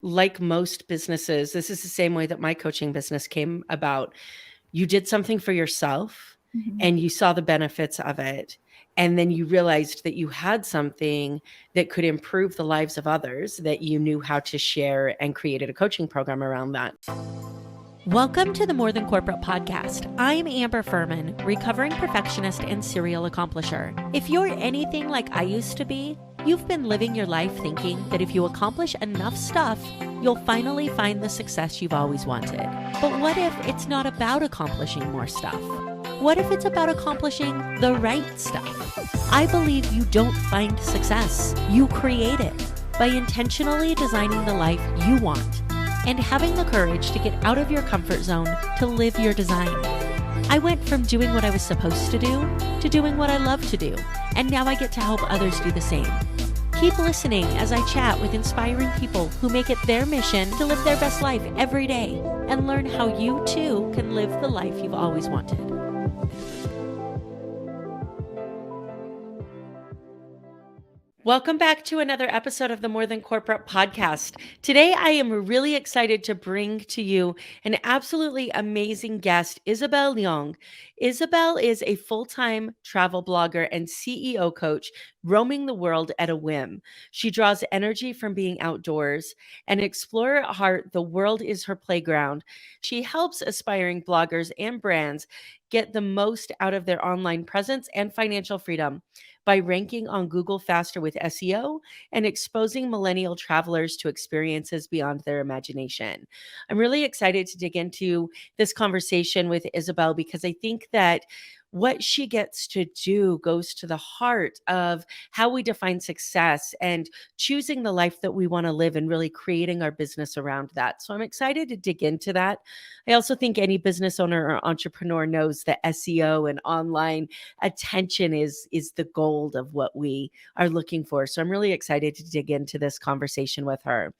like most businesses, this is the same way that my coaching business came about. You did something for yourself Mhm. and you saw the benefits of it. And then you realized that you had something that could improve the lives of others that you knew how to share and created a coaching program around that. Welcome to the More Than Corporate podcast. I'm Amber Fuhriman, recovering perfectionist and serial accomplisher. If you're anything like I used to be, you've been living your life thinking that if you accomplish enough stuff, you'll finally find the success you've always wanted. But what if it's not about accomplishing more stuff? What if it's about accomplishing the right stuff? I believe you don't find success, you create it by intentionally designing the life you want and having the courage to get out of your comfort zone to live your design. I went from doing what I was supposed to do to doing what I love to do, and now I get to help others do the same. Keep listening as I chat with inspiring people who make it their mission to live their best life every day and learn how you too can live the life you've always wanted. Welcome back to another episode of the More Than Corporate podcast. Today, I am really excited to bring to you an absolutely amazing guest, Isabel Leong. Isabel is a full-time travel blogger and CEO coach roaming the world at a whim. She draws energy from being outdoors. An explorer at heart, the world is her playground. She helps aspiring bloggers and brands get the most out of their online presence and financial freedom by ranking on Google faster with SEO and exposing millennial travelers to experiences beyond their imagination. I'm really excited to dig into this conversation with Isabel because I think that what she gets to do goes to the heart of how we define success and choosing the life that we want to live and really creating our business around that. So I'm excited to dig into that. I also think any business owner or entrepreneur knows that SEO and online attention is the gold of what we are looking for. So I'm really excited to dig into this conversation with her.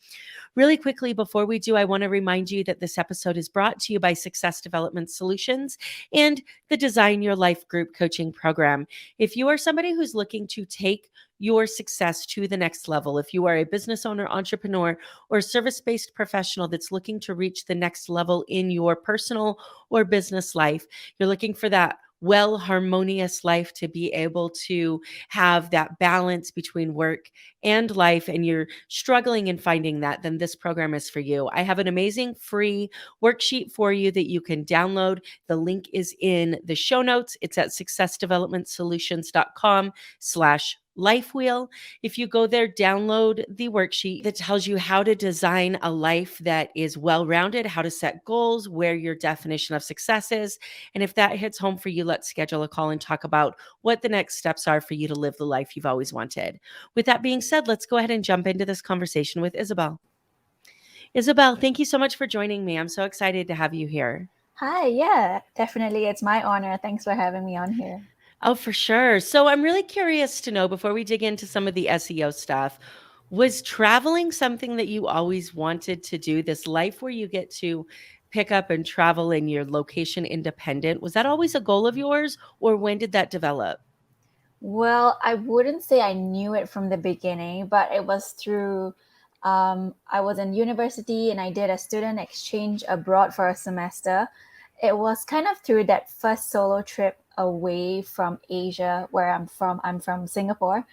Really quickly, before we do, I want to remind you that this episode is brought to you by Success Development Solutions and the Design Your Life Group Coaching Program. If you are somebody who's looking to take your success to the next level, if you are a business owner, entrepreneur, or service-based professional that's looking to reach the next level in your personal or business life, you're looking for that harmonious life to be able to have that balance between work and life, and you're struggling in finding that, then this program is for you. I have an amazing free worksheet for you that you can download. The link is in the show notes. It's at successdevelopmentsolutions.com/LifeWheel. If you go there, download the worksheet that tells you how to design a life that is well-rounded, how to set goals, where your definition of success is. And if that hits home for you, let's schedule a call and talk about what the next steps are for you to live the life you've always wanted. With that being said, let's go ahead and jump into this conversation with Isabel. Isabel, thank you so much for joining me. I'm so excited to have you here. Hi, yeah, definitely. It's my honor. Thanks for having me on here. Oh, for sure. So I'm really curious to know, before we dig into some of the SEO stuff, was traveling something that you always wanted to do? This life where you get to pick up and travel and you're location independent, was that always a goal of yours, or when did that develop? Well, I wouldn't say I knew it from the beginning, but it was through, I was in university and I did a student exchange abroad for a semester. It was kind of through that first solo trip away from Asia, where I'm from. I'm from Singapore.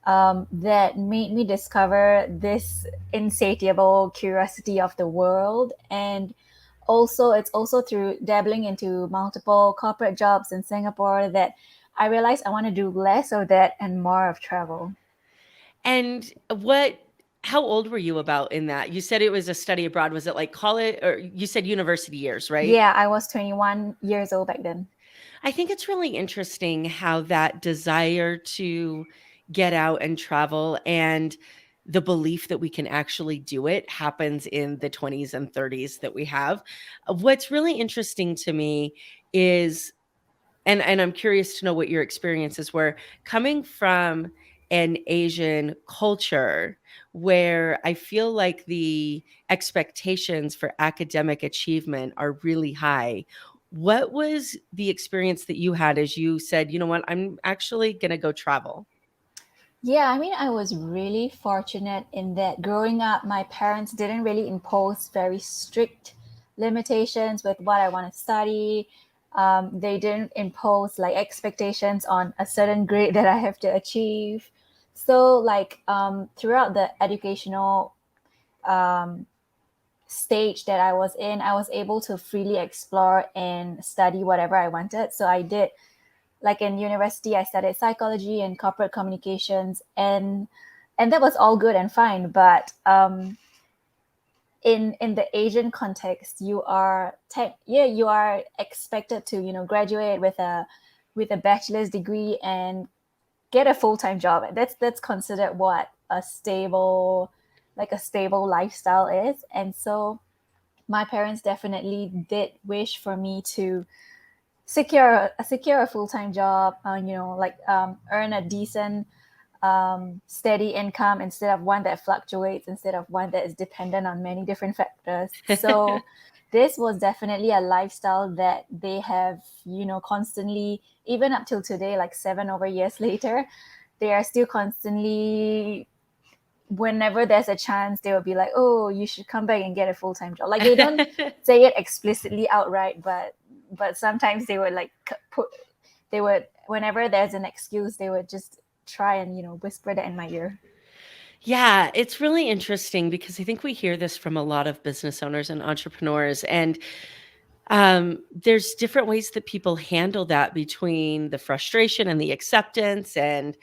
That made me discover this insatiable curiosity of the world. And also, it's also through dabbling into multiple corporate jobs in Singapore that I realized I want to do less of that and more of travel. And how old were you about in that? You said it was a study abroad. Was it like college, or you said university years, right? Yeah, I was 21 years old back then. I think it's really interesting how that desire to get out and travel and the belief that we can actually do it happens in the 20s and 30s that we have. What's really interesting to me is, and I'm curious to know what your experiences were coming from an Asian culture where I feel like the expectations for academic achievement are really high. What was the experience that you had as you said, you know what, I'm actually going to go travel? Yeah, I mean, I was really fortunate in that growing up, my parents didn't really impose very strict limitations with what I want to study. They didn't impose like expectations on a certain grade that I have to achieve. So, like, throughout the educational um, stage that I was in, I was able to freely explore and study whatever I wanted. So, I did like in university I studied psychology and corporate communications, and that was all good and fine, but in the Asian context you are you are expected to, you know, graduate with a bachelor's degree and get a full-time job. That's considered what a stable, like a stable lifestyle is. And so my parents definitely did wish for me to secure a full-time job, you know, like earn a decent steady income instead of one that fluctuates, instead of one that is dependent on many different factors. So this was definitely a lifestyle that they have, you know, constantly, even up till today, like 7 over years later, they are still constantly, whenever there's a chance, they will be like, oh, you should come back and get a full-time job. Like they don't say it explicitly outright, but sometimes they would like put, they would, whenever there's an excuse, they would just try and, you know, whisper that in my ear. Yeah, it's really interesting because I think we hear this from a lot of business owners and entrepreneurs, and there's different ways that people handle that between the frustration and the acceptance. And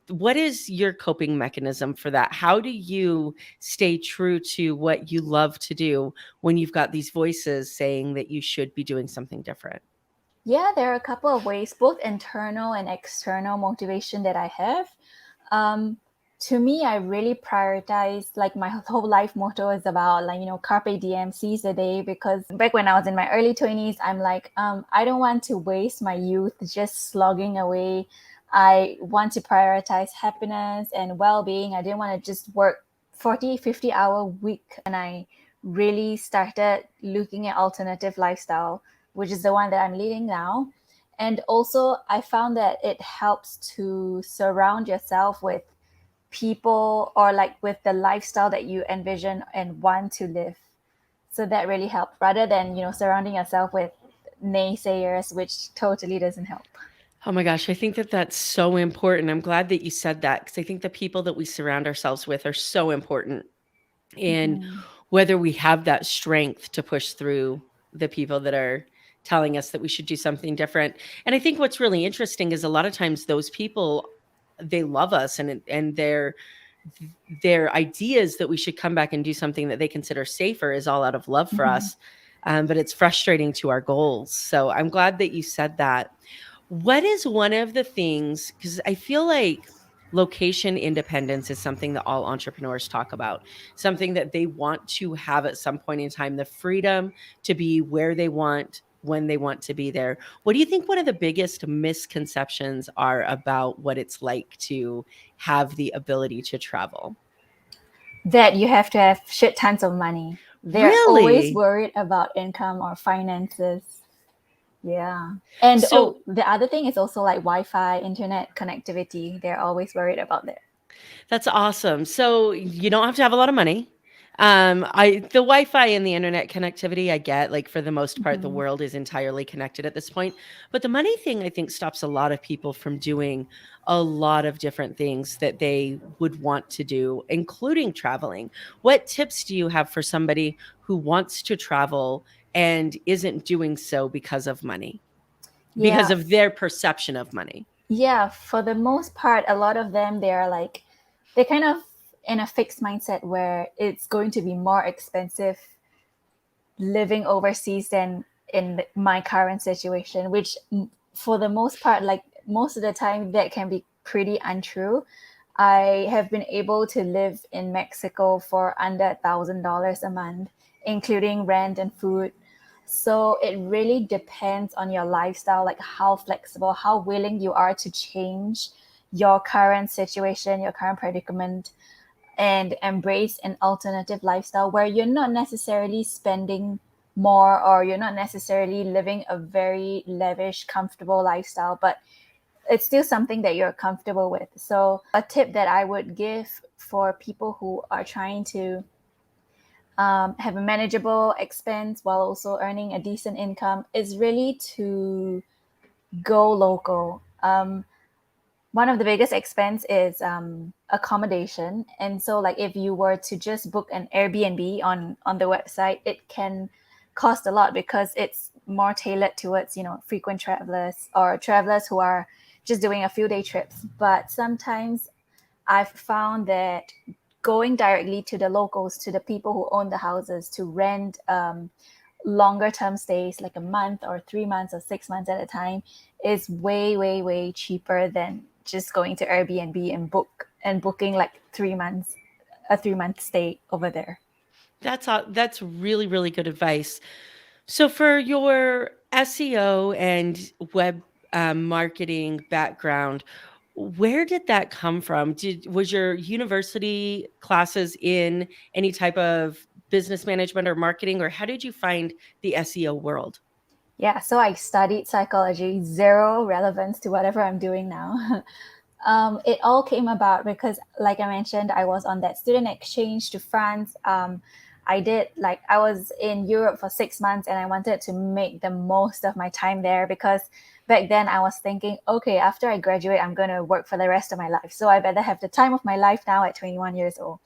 what is your coping mechanism for that? How do you stay true to what you love to do when you've got these voices saying that you should be doing something different? Yeah, there are a couple of ways, both internal and external motivation that I have. Um, to me, I really prioritize, like my whole life motto is about like, you know, carpe diem, seize the day. Because back when I was in my early 20s, I'm like, I don't want to waste my youth just slogging away. I want to prioritize happiness and well-being. I didn't want to just work 40, 50 hour week. And I really started looking at alternative lifestyle, which is the one that I'm leading now. And also, I found that it helps to surround yourself with people, or like with the lifestyle that you envision and want to live. So that really helped, rather than, you know, surrounding yourself with naysayers, which totally doesn't help. Oh my gosh, I think that that's so important. I'm glad that you said that because I think the people that we surround ourselves with are so important. And Mm-hmm. whether we have that strength to push through the people that are telling us that we should do something different. And I think what's really interesting is a lot of times those people, they love us, and their ideas that we should come back and do something that they consider safer is all out of love for Mm-hmm. us. But it's frustrating to our goals. So I'm glad that you said that. What is one of the things, because I feel like location independence is something that all entrepreneurs talk about, something that they want to have at some point in time, the freedom to be where they want, when they want to be there. What do you think one of the biggest misconceptions are about what it's like to have the ability to travel? That you have to have shit tons of money. They're always Really? worried about income or finances. Yeah. And So the other thing is also like Wi-Fi, internet connectivity. They're always worried about that. that's awesome. So you don't have to have a lot of money. The Wi-Fi and the internet connectivity, I get, like for the most part, the Hmm. world is entirely connected at this point. But the money thing, I think, stops a lot of people from doing a lot of different things that they would want to do, including traveling. What tips do you have for somebody who wants to travel and isn't doing so because of money, because Yeah. of their perception of money? Yeah. For the most part, a lot of them, they're like, they're kind of in a fixed mindset where it's going to be more expensive living overseas than in my current situation, which for the most part, like most of the time, that can be pretty untrue. I have been able to live in Mexico for under $1,000 a month, including rent and food. So it really depends on your lifestyle, like how flexible, how willing you are to change your current situation, your current predicament, and embrace an alternative lifestyle where you're not necessarily spending more, or you're not necessarily living a very lavish, comfortable lifestyle, but it's still something that you're comfortable with. So a tip that I would give for people who are trying to have a manageable expense while also earning a decent income is really to go local. One of the biggest expense is accommodation, and so like if you were to just book an Airbnb on the website, it can cost a lot because it's more tailored towards frequent travelers or travelers who are just doing a few day trips. But sometimes I've found that going directly to the locals, to the people who own the houses, to rent longer term stays like a month or 3 months or 6 months at a time is way, way, way cheaper than just going to Airbnb and booking like 3 months, a 3 month stay over there. That's really, really good advice. So for your SEO and web marketing background, where did that come from? Was your university classes in any type of business management or marketing, or how did you find the SEO world? Yeah, so I studied psychology, zero relevance to whatever I'm doing now. It all came about because, like I mentioned, I was on that student exchange to France. I was in Europe for 6 months and I wanted to make the most of my time there because back then I was thinking, okay, after I graduate, I'm going to work for the rest of my life. So I better have the time of my life now at 21 years old.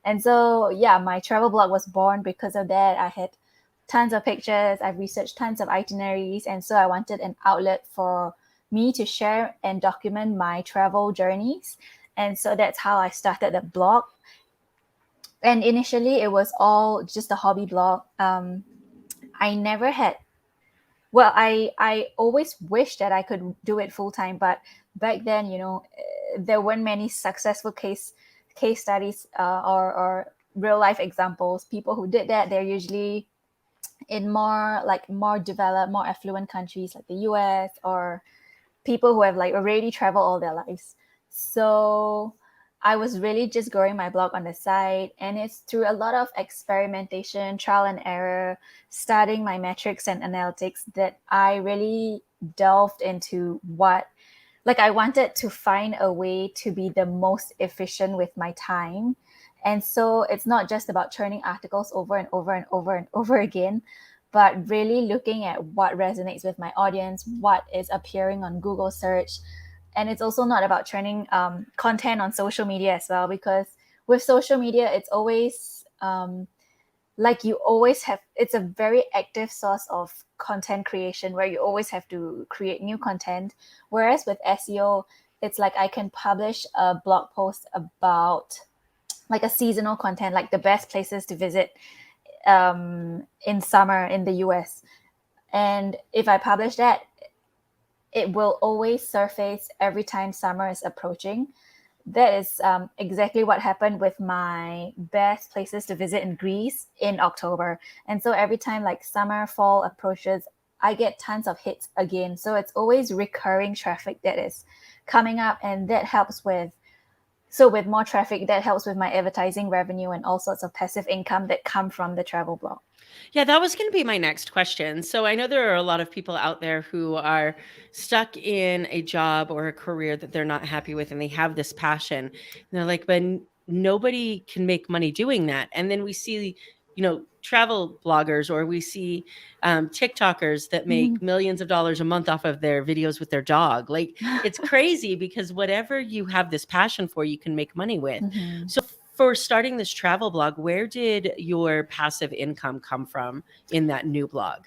And so, yeah, my travel blog was born because of that. I had tons of pictures, I've researched tons of itineraries. And so I wanted an outlet for me to share and document my travel journeys. And so that's how I started the blog. And initially, it was all just a hobby blog. I never had, well, I always wished that I could do it full time, but back then, there weren't many successful case studies or real life examples. People who did that, they're usually in more developed, more affluent countries like the US, or people who have like already traveled all their lives. So I was really just growing my blog on the side, and it's through a lot of experimentation, trial and error, studying my metrics and analytics that I really delved into I wanted to find a way to be the most efficient with my time. And so it's not just about churning articles over and over and over and over again, but really looking at what resonates with my audience, what is appearing on Google search. And it's also not about churning content on social media as well, because with social media, it's always you always have, it's a very active source of content creation where you always have to create new content. Whereas with SEO, it's like I can publish a blog post about like a seasonal content, like the best places to visit in summer in the US. And if I publish that, it will always surface every time summer is approaching. That is exactly what happened with my best places to visit in Greece in October. And so every time like summer, fall approaches, I get tons of hits again. So it's always recurring traffic that is coming up, and that helps with. So with more traffic, that helps with my advertising revenue and all sorts of passive income that come from the travel blog. Yeah, that was going to be my next question. So I know there are a lot of people out there who are stuck in a job or a career that they're not happy with, and they have this passion. And they're like, but nobody can make money doing that. And then we see, travel bloggers, or we see TikTokers that make millions of dollars a month off of their videos with their dog. Like, it's crazy because whatever you have this passion for, you can make money with. Mhm. So for starting this travel blog, where did your passive income come from in that new blog?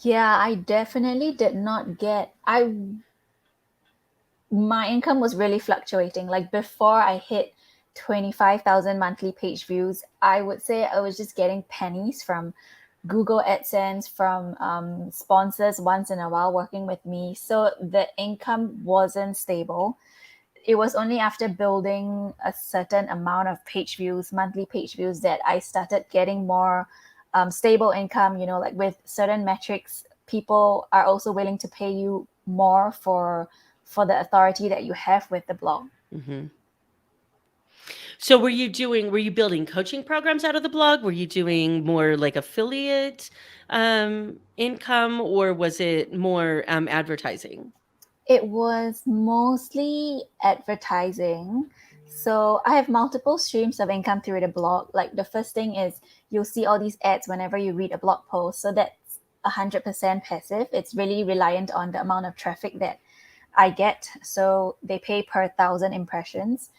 Yeah, I definitely did not get I my income was really fluctuating. Like before I hit 25,000 monthly page views, I would say I was just getting pennies from Google AdSense, from sponsors once in a while working with me. So the income wasn't stable. It was only after building a certain amount of page views, monthly page views, that I started getting more stable income. Like with certain metrics, people are also willing to pay you more for the authority that you have with the blog. Hmm. So were you building coaching programs out of the blog? Were you doing more like affiliate income, or was it more advertising? It was mostly advertising. So I have multiple streams of income through the blog. Like the first thing is you'll see all these ads whenever you read a blog post. So that's 100% passive. It's really reliant on the amount of traffic that I get. So they pay per 1,000 impressions.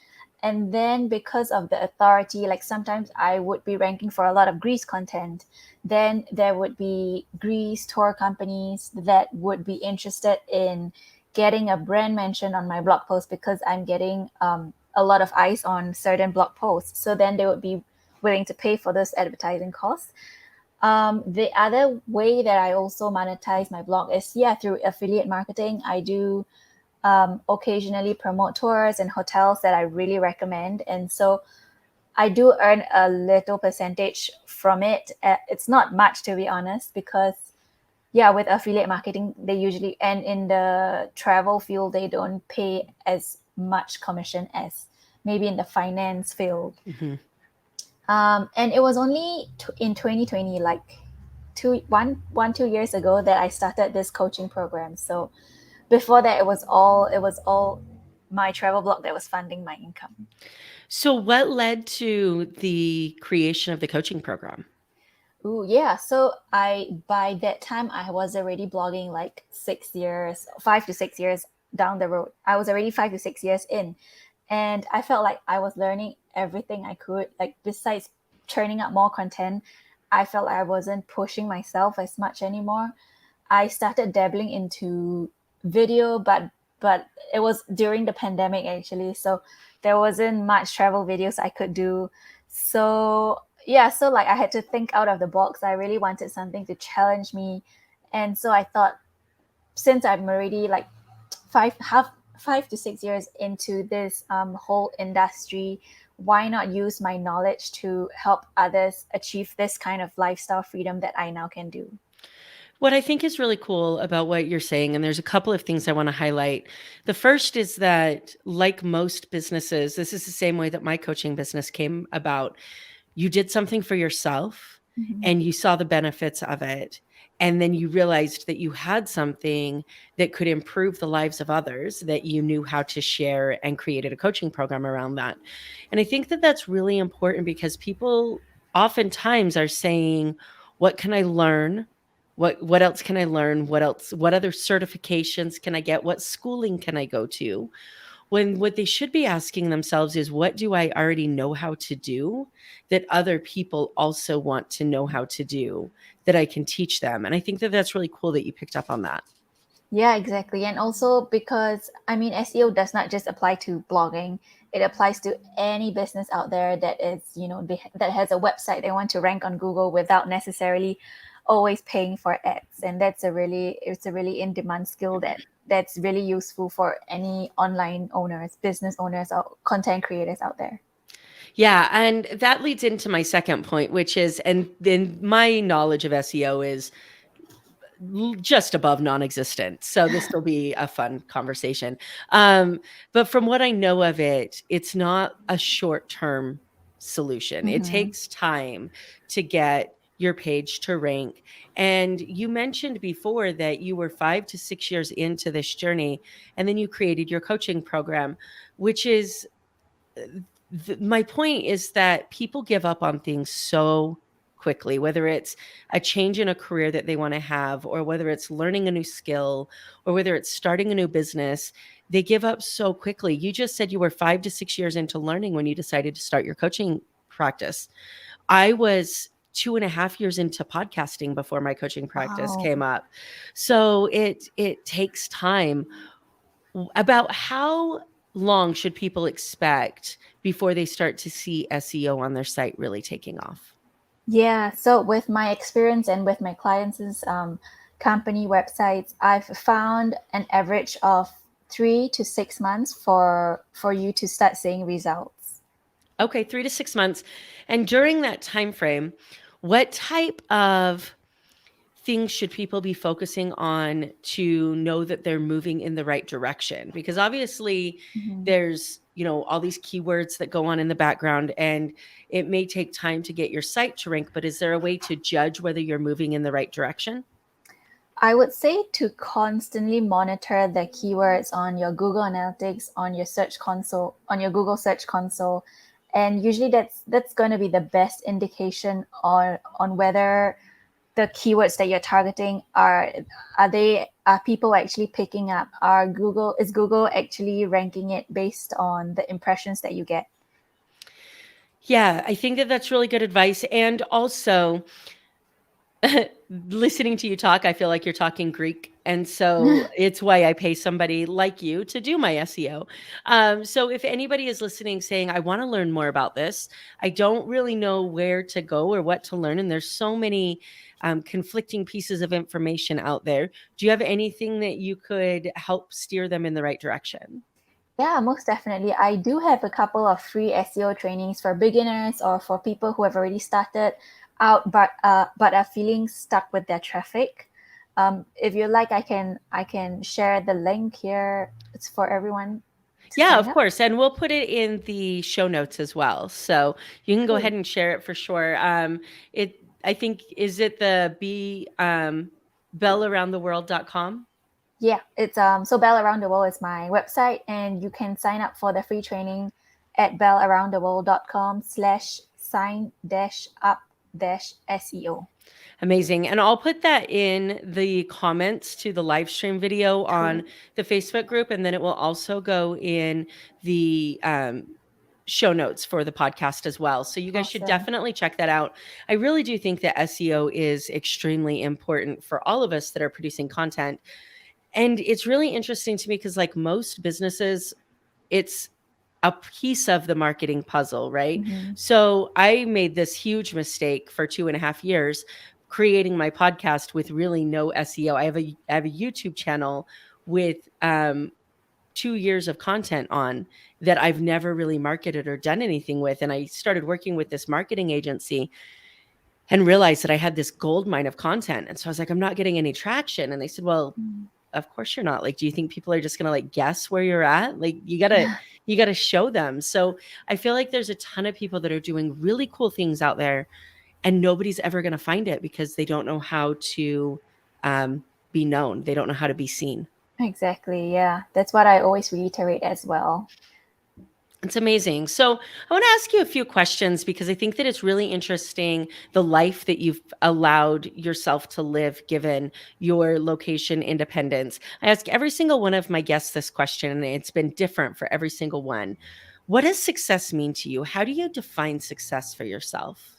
And then because of the authority, like sometimes I would be ranking for a lot of Greece content. Then there would be Greece tour companies that would be interested in getting a brand mention on my blog post because I'm getting a lot of eyes on certain blog posts. So then they would be willing to pay for those advertising costs. The other way that I also monetize my blog is, yeah, through affiliate marketing. I do occasionally promote tours and hotels that I really recommend. And so I do earn a little percentage from it. It's not much, to be honest, because, yeah, with affiliate marketing, they usually, and in the travel field, they don't pay as much commission as maybe in the finance field. Mm-hmm. And it was only in 2020, like 2 years ago, that I started this coaching program. So before that, it was all my travel blog that was funding my income. So, what led to the creation of the coaching program? Ooh, yeah. So I by that time I was already blogging like 6 years, 5 to 6 years down the road. I was already 5 to 6 years in, and I felt like I was learning everything I could. Like besides churning out more content, I felt like I wasn't pushing myself as much anymore. I started dabbling into video, but it was during the pandemic actually, so there wasn't much travel videos I could do. So yeah, so like I had to think out of the box. I really wanted something to challenge me, and so I thought, since I'm already like 5 to 6 years into this whole industry, why not use my knowledge to help others achieve this kind of lifestyle freedom that I now can do? What I think is really cool about what you're saying, and there's a couple of things I want to highlight. The first is that, like most businesses, this is the same way that my coaching business came about. You did something for yourself Mhm. and you saw the benefits of it. And then you realized that you had something that could improve the lives of others that you knew how to share and created a coaching program around that. And I think that that's really important because people oftentimes are saying, what can I learn? What else can I learn? What other certifications can I get? What schooling can I go to? When what they should be asking themselves is, what do I already know how to do that other people also want to know how to do that I can teach them? And I think that that's really cool that you picked up on that. Yeah, exactly. And also because, I mean, SEO does not just apply to blogging. It applies to any business out there that is, that has a website they want to rank on Google without necessarily always paying for ads. And it's a really in demand skill that's really useful for any online owners, business owners, or content creators out there. Yeah, and that leads into my second point, which is, and then my knowledge of SEO is just above non-existent. So this will be a fun conversation. But from what I know of it, it's not a short-term solution. It Mm-hmm. takes time to get your page to rank. And you mentioned before that you were 5 to 6 years into this journey, and then you created your coaching program, which is my point is that people give up on things so quickly, whether it's a change in a career that they want to have, or whether it's learning a new skill, or whether it's starting a new business. They give up so quickly. You just said you were 5 to 6 years into learning when you decided to start your coaching practice. I was 2.5 years into podcasting before my coaching practice Wow. came up. So it takes time. About how long should people expect before they start to see SEO on their site really taking off? Yeah, so with my experience and with my clients' company websites, I've found an average of 3 to 6 months for you to start seeing results. Okay, 3 to 6 months. And during that time frame, what type of things should people be focusing on to know that they're moving in the right direction? Because obviously Mhm. there's, all these keywords that go on in the background, and it may take time to get your site to rank, but is there a way to judge whether you're moving in the right direction? I would say to constantly monitor the keywords on your Google Analytics, on your search console, on your Google Search Console, and usually that's going to be the best indication on whether the keywords that you're targeting are people actually picking up, are Google is Google actually ranking it based on the impressions that you get. Yeah, I think that that's really good advice. And also, listening to you talk, I feel like you're talking Greek. And so it's why I pay somebody like you to do my SEO. So if anybody is listening saying, I want to learn more about this, I don't really know where to go or what to learn. And there's so many conflicting pieces of information out there. Do you have anything that you could help steer them in the right direction? Yeah, most definitely. I do have a couple of free SEO trainings for beginners or for people who have already started out but are feeling stuck with their traffic. If you like, I can share the link here. It's for everyone to Yeah, sign of up. course. And we'll put it in the show notes as well. So you can go Cool. ahead and share it for sure. I think, is it the bellaroundtheworld.com? Yeah, it's so Bell Around the World is my website, and you can sign up for the free training at bellaroundtheworld.com/sign dash up dash SEO. Amazing. And I'll put that in the comments to the live stream video on Cool. the Facebook group. And then it will also go in the show notes for the podcast as well. So you guys should Awesome. definitely check that out. I really do think that SEO is extremely important for all of us that are producing content. And it's really interesting to me because, like most businesses, it's a piece of the marketing puzzle, right? Mm-hmm. So I made this huge mistake for 2.5 years creating my podcast with really no SEO. I have a YouTube channel with 2 years of content on that I've never really marketed or done anything with. And I started working with this marketing agency and realized that I had this gold mine of content. And so I was like, I'm not getting any traction. And they said, well, of course you're not. Like, do you think people are just going to like guess where you're at? Like, you got to show them. So I feel like there's a ton of people that are doing really cool things out there and nobody's ever going to find it because they don't know how to be known. They don't know how to be seen. Exactly. Yeah, that's what I always reiterate as well. It's amazing. So I want to ask you a few questions because I think that it's really interesting the life that you've allowed yourself to live given your location independence. I ask every single one of my guests this question, and it's been different for every single one. What does success mean to you? How do you define success for yourself?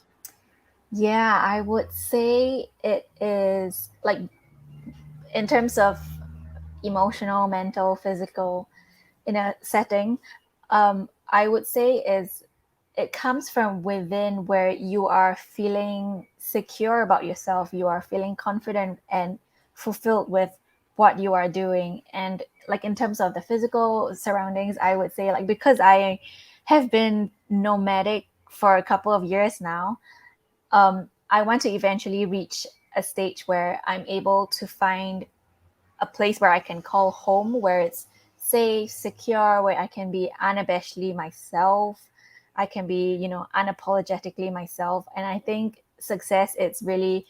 Yeah, I would say it is like in terms of emotional, mental, physical, in a setting, I would say is it comes from within where you are feeling secure about yourself, you are feeling confident and fulfilled with what you are doing. And like in terms of the physical surroundings, I would say like because I have been nomadic for a couple of years now, I want to eventually reach a stage where I'm able to find a place where I can call home, where it's safe, secure, where I can be unabashedly myself. I can be, unapologetically myself. And I think success it's really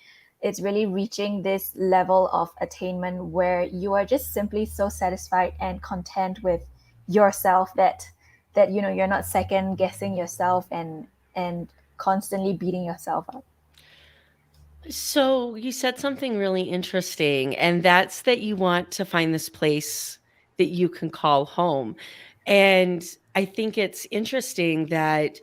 reaching this level of attainment where you are just simply so satisfied and content with yourself that you're not second guessing yourself and constantly beating yourself up. So you said something really interesting, and that's that you want to find this place that you can call home. And I think it's interesting that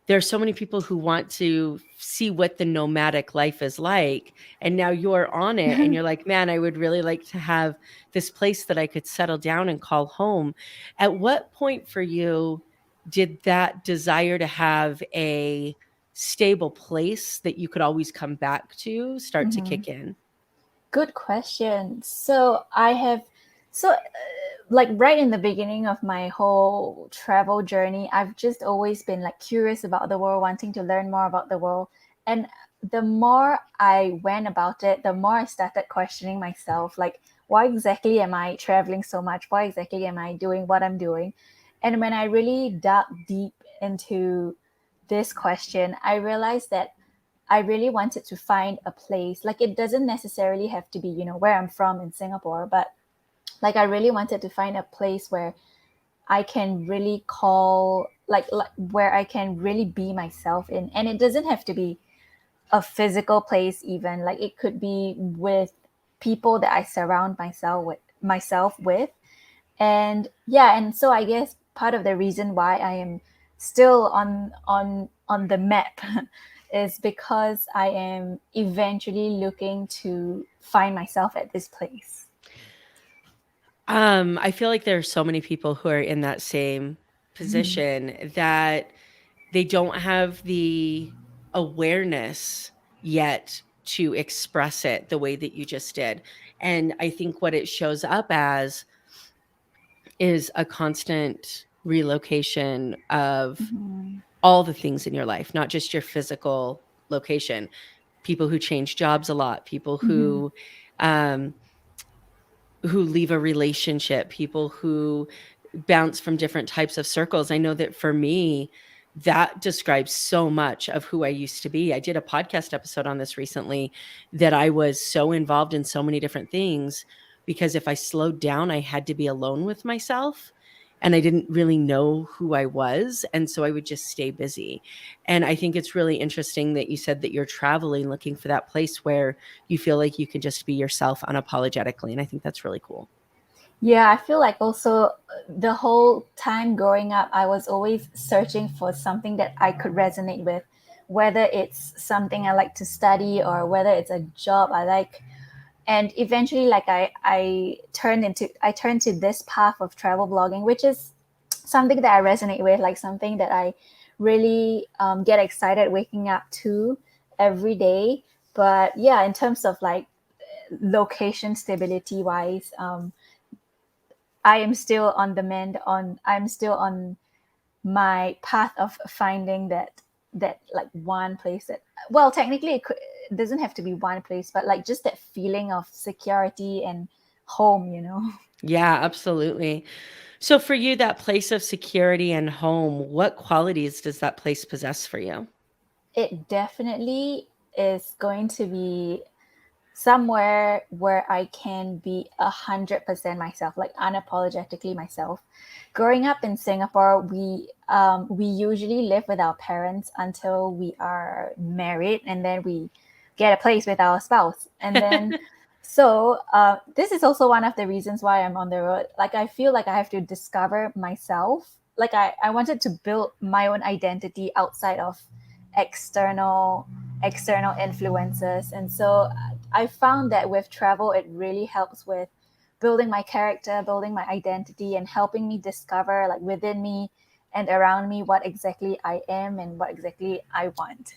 there's so many people who want to see what the nomadic life is like. And now you're on it and you're like, man, I would really like to have this place that I could settle down and call home. At what point for you did that desire to have a stable place that you could always come back to start to Mhm. kick in? Good question. So like right in the beginning of my whole travel journey, I've just always been like curious about the world, wanting to learn more about the world. And the more I went about it, the more I started questioning myself, like, why exactly am I traveling so much? Why exactly am I doing what I'm doing? And when I really dug deep into this question, I realized that I really wanted to find a place. Like, it doesn't necessarily have to be, where I'm from in Singapore, but like I really wanted to find a place where I can really call, like where I can really be myself in. And it doesn't have to be a physical place even. Like, it could be with people that I surround myself with. And yeah, and so I guess part of the reason why I am still on the map is because I am eventually looking to find myself at this place. I feel like there are so many people who are in that same position that they don't have the awareness yet to express it the way that you just did. And I think what it shows up as is a constant relocation of Mhm. all the things in your life, not just your physical location. People who change jobs a lot, people Mhm. um, who leave a relationship, people who bounce from different types of circles. I know that for me, that describes so much of who I used to be. I did a podcast episode on this recently that I was so involved in so many different things because if I slowed down, I had to be alone with myself and I didn't really know who I was. And so I would just stay busy. And I think it's really interesting that you said that you're traveling looking for that place where you feel like you can just be yourself unapologetically. And I think that's really cool. Yeah, I feel like also the whole time growing up, I was always searching for something that I could resonate with, whether it's something I like to study or whether it's a job I like. And eventually, like I turned to this path of travel blogging, which is something that I resonate with, like something that I really get excited waking up to every day. But yeah, in terms of like location stability wise, I am still on the mend. I'm still on my path of finding that like one place that, well, technically it doesn't have to be one place, but like just that feeling of security and home. Yeah, absolutely. So for you, that place of security and home, what qualities does that place possess for you? It definitely is going to be somewhere where I can be 100% myself, like unapologetically myself. Growing up in Singapore, we usually live with our parents until we are married, and then we get a place with our spouse, and then so this is also one of the reasons why I'm on the road. Like, I feel like I have to discover myself. Like, I wanted to build my own identity outside of external external influences. And so I found that with travel, it really helps with building my character, building my identity, and helping me discover, like, within me and around me, what exactly I am and what exactly I want.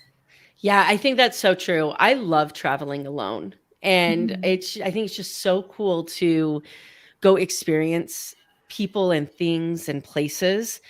Yeah, I think that's so true. I love traveling alone. And Mhm. I think it's just so cool to go experience people and things and places.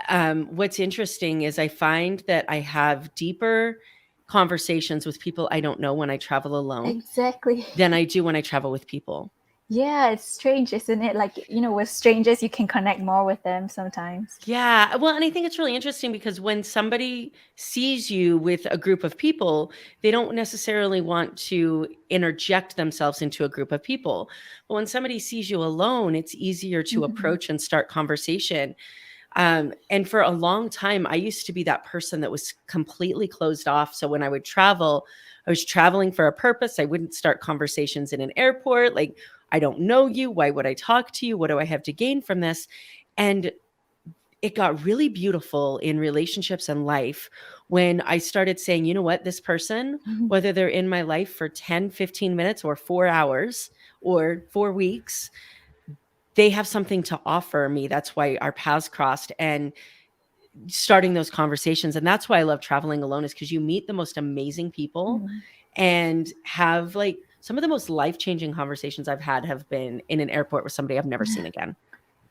What's interesting is I find that I have deeper conversations with people I don't know when I travel alone Exactly. than I do when I travel with people. Yeah, it's strange, isn't it? Like, with strangers, you can connect more with them sometimes. Yeah. Well, and I think it's really interesting because when somebody sees you with a group of people, they don't necessarily want to interject themselves into a group of people. But when somebody sees you alone, it's easier to Mhm. approach and start conversation. And for a long time, I used to be that person that was completely closed off. So when I would travel, I was traveling for a purpose. I wouldn't start conversations in an airport. Like, I don't know you. Why would I talk to you? What do I have to gain from this? And it got really beautiful in relationships and life when I started saying, you know what, this person, whether they're in my life for 10, 15 minutes or 4 hours or 4 weeks, they have something to offer me. That's why our paths crossed and starting those conversations. And that's why I love traveling alone is because you meet the most amazing people Mhm. and have like some of the most life-changing conversations I've had have been in an airport with somebody I've never seen again.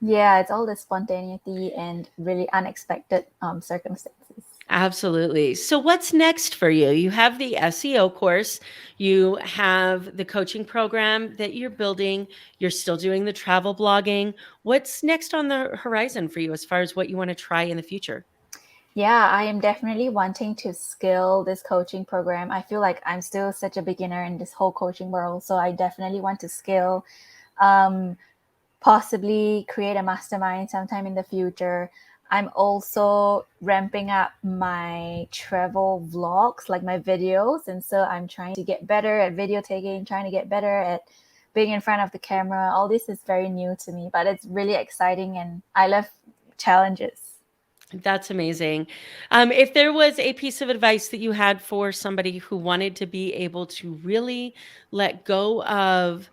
Yeah, it's all the spontaneity and really unexpected circumstances. Absolutely. So, what's next for you? You have the SEO course, you have the coaching program that you're building, you're still doing the travel blogging. What's next on the horizon for you as far as what you want to try in the future? Yeah, I am definitely wanting to scale this coaching program. I feel like I'm still such a beginner in this whole coaching world, so I definitely want to scale, um, possibly create a mastermind sometime in the future. I'm also ramping up my travel vlogs, like my videos, and so I'm trying to get better at video taking, trying to get better at being in front of the camera. All this is very new to me, but it's really exciting, and I love challenges. That's amazing. If there was a piece of advice that you had for somebody who wanted to be able to really let go of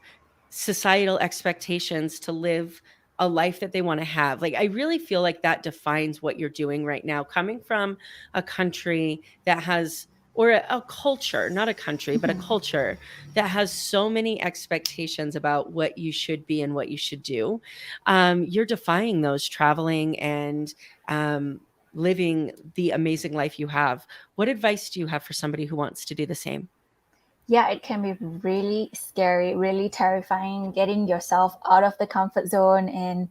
societal expectations to live a life that they want to have. Like, I really feel like that defines what you're doing right now, coming from a country that has, or a culture, not a country, but a culture that has so many expectations about what you should be and what you should do. You're defying those traveling and um, living the amazing life you have. What advice do you have for somebody who wants to do the same? Yeah, it can be really scary, really terrifying getting yourself out of the comfort zone and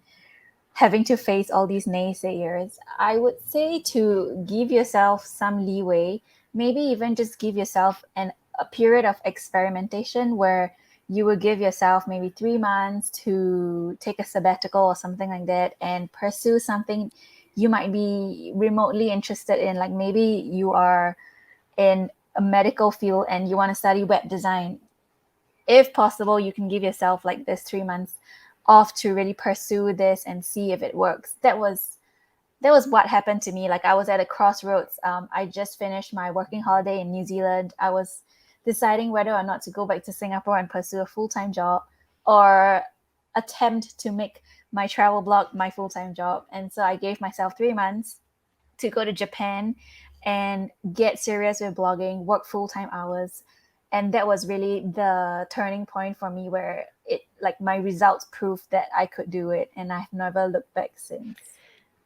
having to face all these naysayers. I would say to give yourself some leeway, maybe even just give yourself a period of experimentation where you will give yourself maybe 3 months to take a sabbatical or something like that and pursue something you might be remotely interested in. Like maybe you are in a medical field and you want to study web design. If possible, you can give yourself like this 3 months off to really pursue this and see if it works. That was what happened to me. Like I was at a crossroads. I just finished my working holiday in New Zealand. I was deciding whether or not to go back to Singapore and pursue a full-time job or attempt to make my travel blog my full-time job. And so I gave myself 3 months to go to Japan and get serious with blogging, work full-time hours. And that was really the turning point for me where it like my results proved that I could do it and I've never looked back since.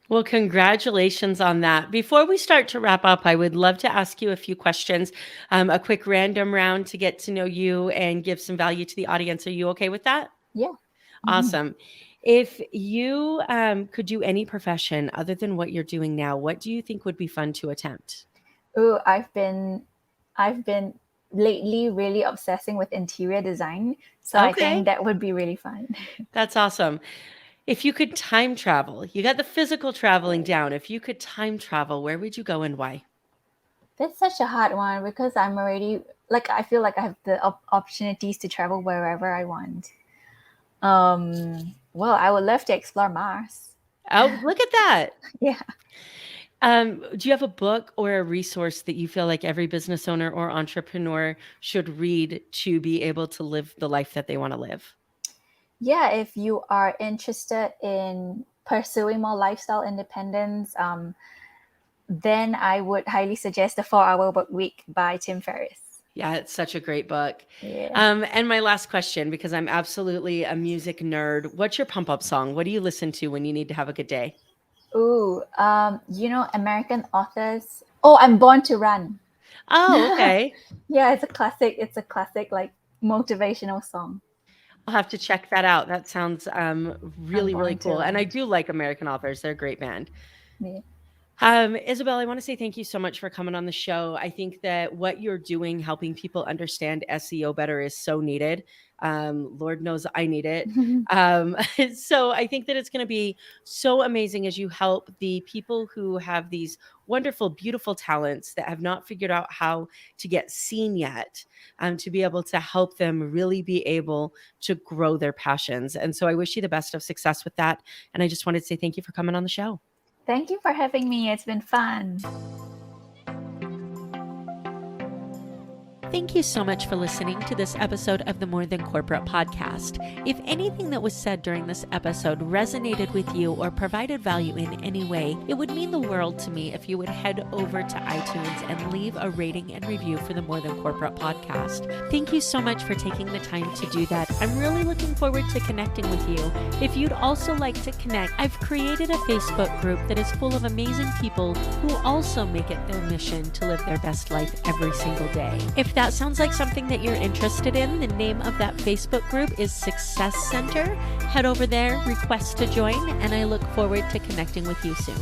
Well, congratulations on that. Before we start to wrap up, I would love to ask you a few questions, a quick random round to get to know you and give some value to the audience. Are you okay with that? Yeah. Awesome. If you could do any profession other than what you're doing now, what do you think would be fun to attempt? Oh, I've been lately really obsessing with interior design. So I think Okay, that would be really fun. that's awesome. If you could time travel, you got the physical traveling down. If you could time travel, where would you go and why? That's such a hard one because I'm already like I feel like I have the opportunities to travel wherever I want. Well, I would love to explore Mars. Oh, look at that. Yeah. Do you have a book or a resource that you feel like every business owner or entrepreneur should read to be able to live the life that they want to live? Yeah, if you are interested in pursuing more lifestyle independence, then I would highly suggest The 4 Hour Work Week by Tim Ferriss. Yeah, it's such a great book. Yeah. And my last question, because I'm absolutely a music nerd, what's your pump up song? What do you listen to when you need to have a good day? Ooh, American authors. Oh, I'm Born to Run. Oh, okay. Yeah, it's a classic. It's a classic, like motivational song. I'll have to check that out. That sounds I'm really, really Born to cool. And I Run. do like American authors. They're a great band. Yeah. Isabel, I want to say thank you so much for coming on the show. I think that what you're doing, helping people understand SEO better, is so needed. Lord knows I need it. So I think that it's going to be so amazing as you help the people who have these wonderful, beautiful talents that have not figured out how to get seen yet, to be able to help them really be able to grow their passions. And so I wish you the best of success with that. And I just wanted to say thank you for coming on the show. Thank you for having me. It's been fun. Thank you so much for listening to this episode of the More Than Corporate podcast. If anything that was said during this episode resonated with you or provided value in any way, it would mean the world to me if you would head over to iTunes and leave a rating and review for the More Than Corporate podcast. Thank you so much for taking the time to do that. I'm really looking forward to connecting with you. If you'd also like to connect, I've created a Facebook group that is full of amazing people who also make it their mission to live their best life every single day. If that sounds like something that you're interested in, the name of that Facebook group is Success Center. Head over there, request to join, and I look forward to connecting with you soon.